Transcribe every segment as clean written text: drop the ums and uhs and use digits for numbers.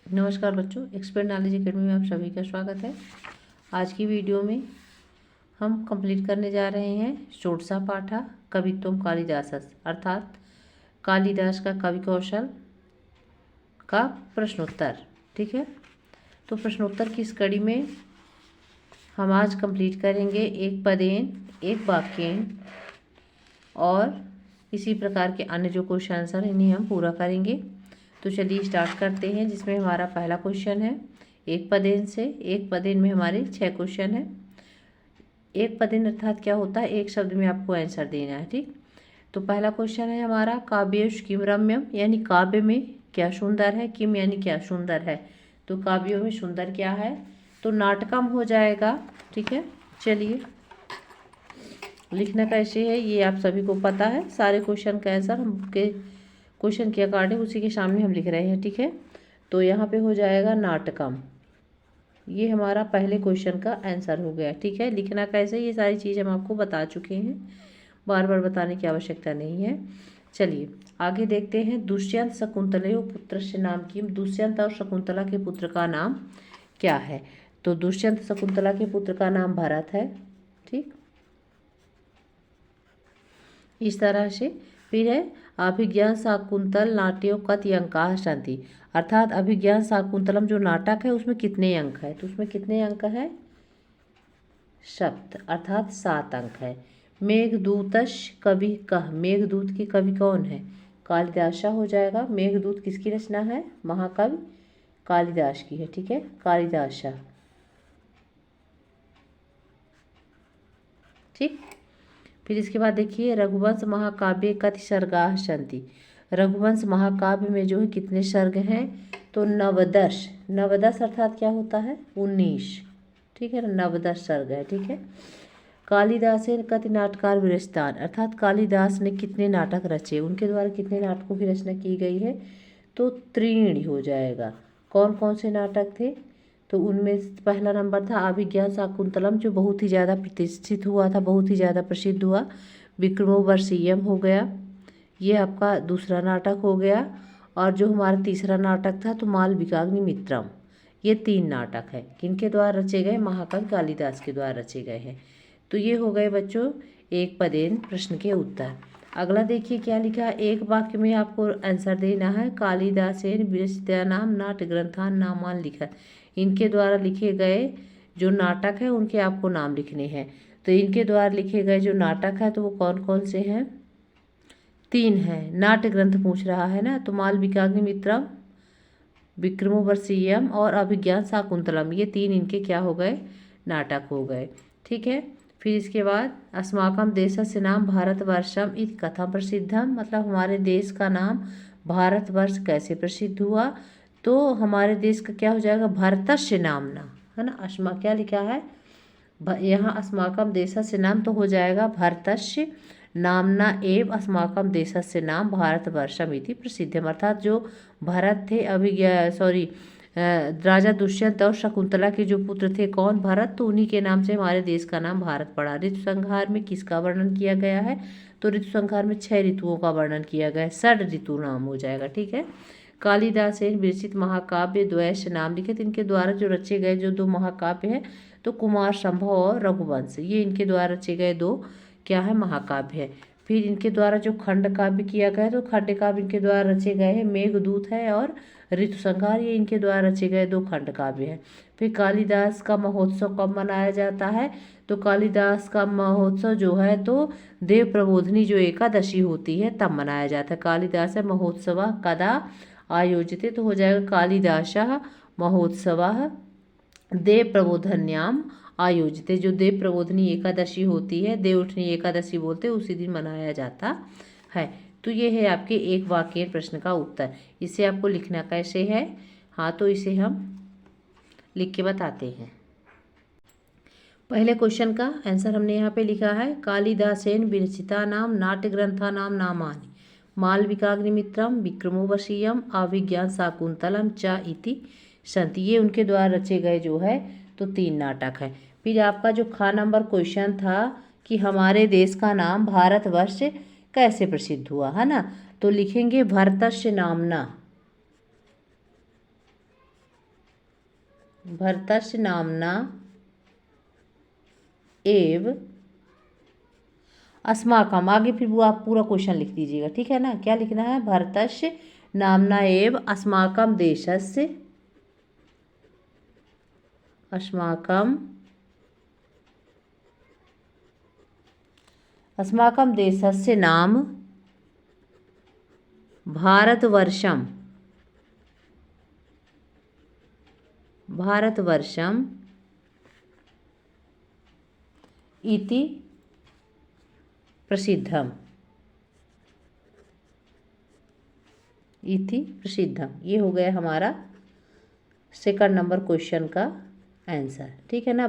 नमस्कार बच्चों, expert knowledge academy में आप सभी का स्वागत है। आज की वीडियो में हम कंप्लीट करने जा रहे हैं षोडशा पाठा कवित्वम कालिदासस्, अर्थात कालिदास का कवि कौशल का प्रश्नोत्तर। ठीक है, तो प्रश्नोत्तर की इस कड़ी में हम आज कंप्लीट करेंगे एक पदेन, एक वाक्येन और इसी प्रकार के अन्य जो क्वेश्चन आंसर इन्हें हम पूरा करेंगे। तो चलिए स्टार्ट करते हैं, जिसमें हमारा पहला क्वेश्चन है एक पदेन से। एक पदेन में हमारे 6 क्वेश्चन है। एक पदेन अर्थात क्या होता है, एक शब्द में आपको आंसर देना है। ठीक, तो पहला क्वेश्चन है हमारा काव्येषु किम रम्यम, यानी काव्य में क्या सुंदर है। किम यानी क्या सुंदर है, तो काव्यों में सुंदर क्या है, तो नाटकम हो जाएगा। ठीक है, चलिए लिखना कैसे है ये आप सभी को पता है। सारे क्वेश्चन का आंसर हमके क्वेश्चन के अकॉर्डिंग उसी के सामने हम लिख रहे हैं। ठीक है, तो यहाँ पे हो जाएगा नाटकम। ये हमारा पहले क्वेश्चन का आंसर हो गया। ठीक है, लिखना कैसे ये सारी चीज़ हम आपको बता चुके हैं, बार बार बताने की आवश्यकता नहीं है। चलिए आगे देखते हैं। दुष्यंत शकुंतलयो पुत्र से नाम किम, दुष्यंत और शकुंतला के पुत्र का नाम क्या है। तो दुष्यंत शकुंतला के पुत्र का नाम भरत है। ठीक, इस तरह से। फिर है अभिज्ञान शाकुंतल नाट्यो कति अंकाः सन्ति, अर्थात अभिज्ञान शाकुंतलम जो नाटक है उसमें कितने अंक है, तो उसमें कितने अंक है, सप्त, अर्थात 7 अंक है। मेघदूतश कवि कह, मेघदूत की कवि कौन है, कालिदासा हो जाएगा। मेघदूत किसकी रचना है, महाकवि कालिदास की है। ठीक है, कालिदासा। ठीक, फिर इसके बाद देखिए रघुवंश महाकाव्य कति सर्गाः सन्ति, रघुवंश महाकाव्य में जो है कितने सर्ग हैं, तो 9 9 अर्थात क्या होता है, 19। ठीक है ना, 9 सर्ग है। ठीक है, कालिदासेन कति नाटकार विरचितान, अर्थात कालिदास ने कितने नाटक रचे, उनके द्वारा कितने नाटकों की रचना की गई है, तो 3 हो जाएगा। कौन कौन से नाटक थे, तो उनमें पहला नंबर था अभिज्ञान शाकुंतलम, जो बहुत ही ज़्यादा प्रतिष्ठित हुआ था, बहुत ही ज़्यादा प्रसिद्ध हुआ। विक्रमोर्वशीयम हो गया, ये आपका दूसरा नाटक हो गया। और जो हमारा तीसरा नाटक था तो मालविकाग्निमित्रम। ये 3 नाटक है, किनके द्वारा रचे गए, महाकवि कालिदास के द्वारा रचे गए हैं। तो ये हो गए बच्चों एक पदेन प्रश्न के उत्तर। अगला देखिए क्या लिखा है, एक वाक्य में आपको आंसर देना है। कालिदासेन विरचितानां नाट्य ग्रंथान नामान लिखत, इनके द्वारा लिखे गए जो नाटक है उनके आपको नाम लिखने हैं। तो इनके द्वारा लिखे गए जो नाटक है तो वो कौन कौन से हैं, 3 हैं। नाट्य ग्रंथ पूछ रहा है ना, तो मालविकाग्निमित्रम, विक्रमोर्वशीयम और अभिज्ञान शाकुंतलम, ये 3 इनके क्या हो गए, नाटक हो गए। ठीक है, फिर इसके बाद अस्माकम देशस्य नाम भारतवर्षम इति कथम प्रसिद्धम, मतलब हमारे देश का नाम भारतवर्ष कैसे प्रसिद्ध हुआ, तो हमारे देश का क्या हो जाएगा, भारतस्य नामना, है ना। अस्मा क्या लिखा है यहाँ, अस्माकम देशस्य नाम तो हो जाएगा भारतस्य नामना एव अस्माकम देशस्य नाम भारतवर्षम इति प्रसिद्धम, अर्थात जो भरत थे राजा दुष्यंत और शकुंतला के जो पुत्र थे, कौन, भरत, तो उन्हीं के नाम से हमारे देश का नाम भारत पड़ा। ऋतु संहार में किसका वर्णन किया गया है, तो ऋतु संहार में 6 ऋतुओं का वर्णन किया गया है, 6 ऋतु नाम हो जाएगा। ठीक है, कालिदासेन विरचित महाकाव्य द्वैश नाम लिखित, इनके द्वारा जो रचे गए जो 2 महाकाव्य हैं, तो कुमार संभव और रघुवंश, ये इनके द्वारा रचे गए 2 क्या है, महाकाव्य है। फिर इनके द्वारा जो खंड काव्य किया गया है, तो खंड काव्य इनके द्वारा रचे गए हैं मेघदूत है और ऋतु संहार, ये इनके द्वारा रचे गए 2 खंड काव्य हैं। फिर कालिदास का महोत्सव कब मनाया जाता है, तो कालिदास का महोत्सव जो है तो देव प्रबोधनी जो एकादशी होती है तब मनाया जाता है। कालिदास महोत्सव कदा आयोजित, तो हो जाएगा कालिदास महोत्सव देव प्रबोधन्याम आयोजित, जो देव प्रबोधनी एकादशी होती है, देव उठनी एकादशी बोलते हैं, उसी दिन मनाया जाता है। तो ये है आपके एक वाक्य प्रश्न का उत्तर। इसे आपको लिखना कैसे है, हाँ तो इसे हम लिख के बताते हैं। पहले क्वेश्चन का आंसर हमने यहाँ पे लिखा है, कालिदासेन विरचितानां नाट्य ग्रंथानां नामानि मालविकाग्निमित्रम विक्रमोर्वशीयम अभिज्ञान शाकुंतलम च इति सन्ति, ये उनके द्वारा रचे गए जो है तो 3 नाटक है। फिर आपका जो खा नंबर क्वेश्चन था कि हमारे देश का नाम भारतवर्ष कैसे प्रसिद्ध हुआ, है ना, तो लिखेंगे भरतस्य नामना, भरतस्य नामना एव अस्माकम, आगे फिर वो आप पूरा क्वेश्चन लिख दीजिएगा, ठीक है ना। क्या लिखना है, भरतस्य नामना एव अस्माकम देशस्य, अस्माकम देशस्य नाम भारतवर्षम इति प्रसिद्धम, ये हो गया हमारा सेकंड नंबर क्वेश्चन का आंसर, ठीक है ना।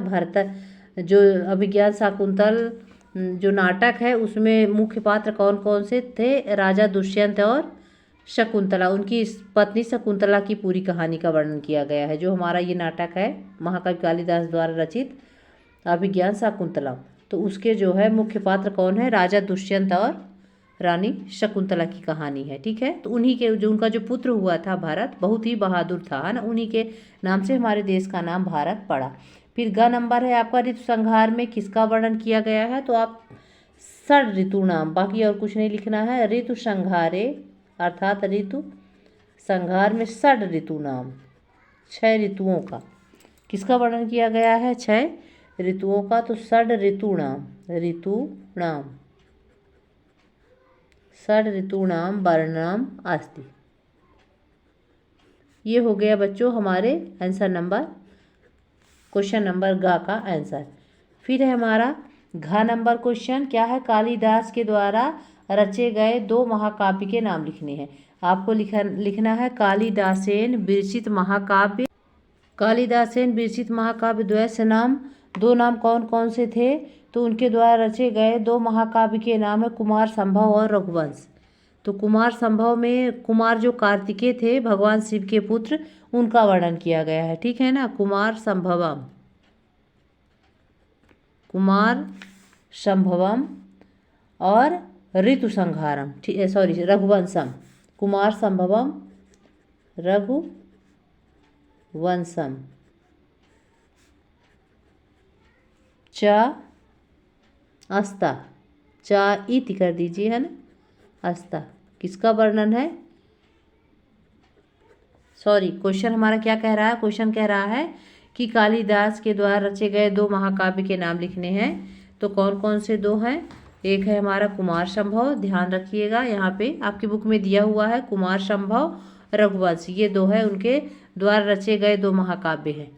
जो अभिज्ञान शाकुंतल जो नाटक है उसमें मुख्य पात्र कौन कौन से थे, राजा दुष्यंत और शकुंतला, उनकी पत्नी शकुंतला की पूरी कहानी का वर्णन किया गया है। जो हमारा ये नाटक है महाकवि कालिदास द्वारा रचित अभिज्ञान शाकुंतला, तो उसके जो है मुख्य पात्र कौन है, राजा दुष्यंत और रानी शकुंतला की कहानी है, ठीक है। तो उन्हीं के जो उनका जो पुत्र हुआ था भरत, बहुत ही बहादुर था, है ना, उन्हीं के नाम से हमारे देश का नाम भारत पड़ा। फिर ग नंबर है आपका, ऋतु संहार में किसका वर्णन किया गया है, तो आप षड ऋतु नाम, बाकी और कुछ नहीं लिखना है। ऋतु संहारे अर्थात ऋतु संहार में षड ऋतु नाम, 6 ऋतुओं का किसका वर्णन किया गया है, 6 ऋतुओं का। तो षड ऋतूणाम वर्णनम अस्ति। ये हो गया बच्चों हमारे आंसर नंबर, क्वेश्चन नंबर ग का आंसर। फिर है हमारा घ नंबर क्वेश्चन, क्या है, कालिदास के द्वारा रचे गए 2 महाकाव्य के नाम लिखने हैं। आपको लिखना है कालिदासेन विरचित महाकाव्य द्वय से नाम, 2 नाम कौन कौन से थे, तो उनके द्वारा रचे गए 2 महाकाव्य के नाम है कुमार संभव और रघुवंश। तो कुमार संभव में कुमार जो कार्तिकेय थे भगवान शिव के पुत्र, उनका वर्णन किया गया है, ठीक है ना। कुमार संभवम और ऋतु संहारम, ठीक है, सॉरी रघुवंशम, कुमार संभवम रघुवंशम च अस्ता, चा इति कर दीजिए, है ना, अस्ता किसका वर्णन है, सॉरी क्वेश्चन हमारा क्या कह रहा है, क्वेश्चन कह रहा है कि कालिदास के द्वारा रचे गए 2 महाकाव्य के नाम लिखने हैं। तो कौन कौन से 2 हैं, एक है हमारा कुमार संभव, ध्यान रखिएगा यहाँ पे आपकी बुक में दिया हुआ है कुमार संभव रघुवंश, ये 2 है उनके द्वारा रचे गए 2 महाकाव्य हैं।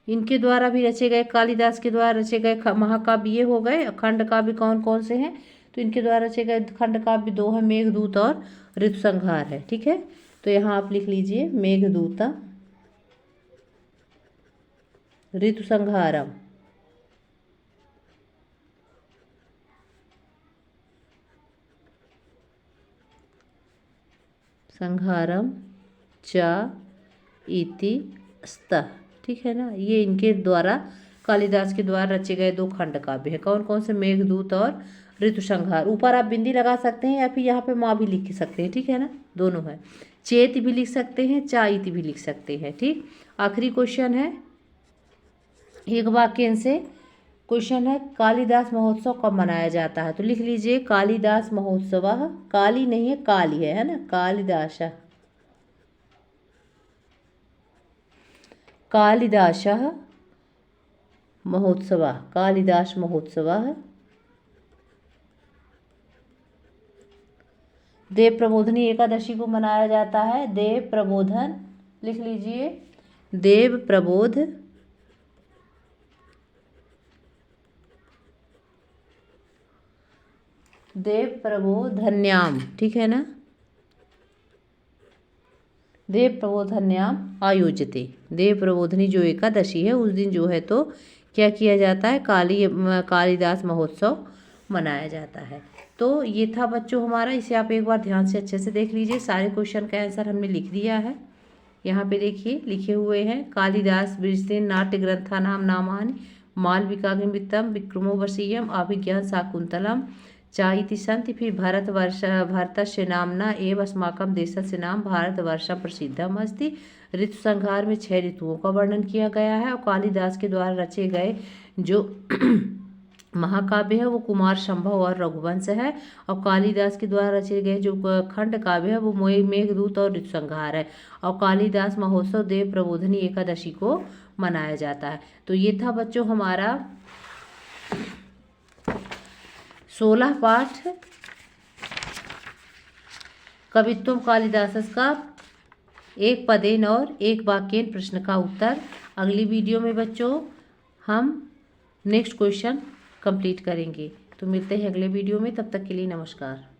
इनके द्वारा भी रचे गए, कालिदास के द्वारा रचे गए महाकाव्य ये हो गए। खंड काव्य कौन कौन से हैं, तो इनके द्वारा रचे गए खंड काव्य 2 है, मेघदूत और ऋतु संहार है, ठीक है। तो यहाँ आप लिख लीजिए मेघदूत ऋतु संहारम, च इति स्तः, ठीक है ना। ये इनके द्वारा कालिदास के द्वारा रचे गए 2 खंड काव्य है, कौन कौन से, मेघदूत और ऋतु संहार। ऊपर आप बिंदी लगा सकते हैं या फिर यहाँ पे माँ भी लिख सकते हैं, ठीक है ना, दोनों है। चेत भी लिख सकते हैं, चाइति भी लिख सकते हैं, ठीक। आखिरी क्वेश्चन है, एक वाक्य से क्वेश्चन है, कालिदास महोत्सव कब मनाया जाता है, तो लिख लीजिए कालिदास महोत्सव, काली नहीं है काली है ना, कालिदास महोत्सव, कालिदास महोत्सव देव प्रबोधनी एकादशी को मनाया जाता है। देव प्रबोधन लिख लीजिए, देव प्रबोधन्याम, ठीक है ना, देव प्रबोधन्याम आयोजते, देव प्रबोधनी जो एकादशी है उस दिन जो है तो क्या किया जाता है, कालिदास महोत्सव मनाया जाता है। तो ये था बच्चों हमारा, इसे आप एक बार ध्यान से अच्छे से देख लीजिए। सारे क्वेश्चन का आंसर हमने लिख दिया है, यहाँ पे देखिए लिखे हुए हैं, कालिदास विरचितेन नाट्य ग्रंथानाम नामानि मालविकाग्निमित्रम विक्रमोर्वशीयम अभिज्ञान शाकुंतलम चा इति सन्ति। फिर भारतस्य नाम्ना एव अस्माकं देशस्य नाम भारतवर्ष प्रसिद्धम अस्ति। ऋतु संहार में 6 ऋतुओं का वर्णन किया गया है और कालिदास के द्वारा रचे गए जो महाकाव्य है वो कुमार संभव और रघुवंश है, और कालिदास के द्वारा रचे गए जो खंड काव्य है वो मेघदूत और ऋतु संहार है। और कालिदास महोत्सव देव प्रबोधनी एकादशी को मनाया जाता है। तो ये था बच्चों हमारा 16 पाठ कवित्वम कालिदासस का एक पदेन और एक वाक्येन प्रश्न का उत्तर। अगली वीडियो में बच्चों हम नेक्स्ट क्वेश्चन कंप्लीट करेंगे। तो मिलते हैं अगले वीडियो में, तब तक के लिए नमस्कार।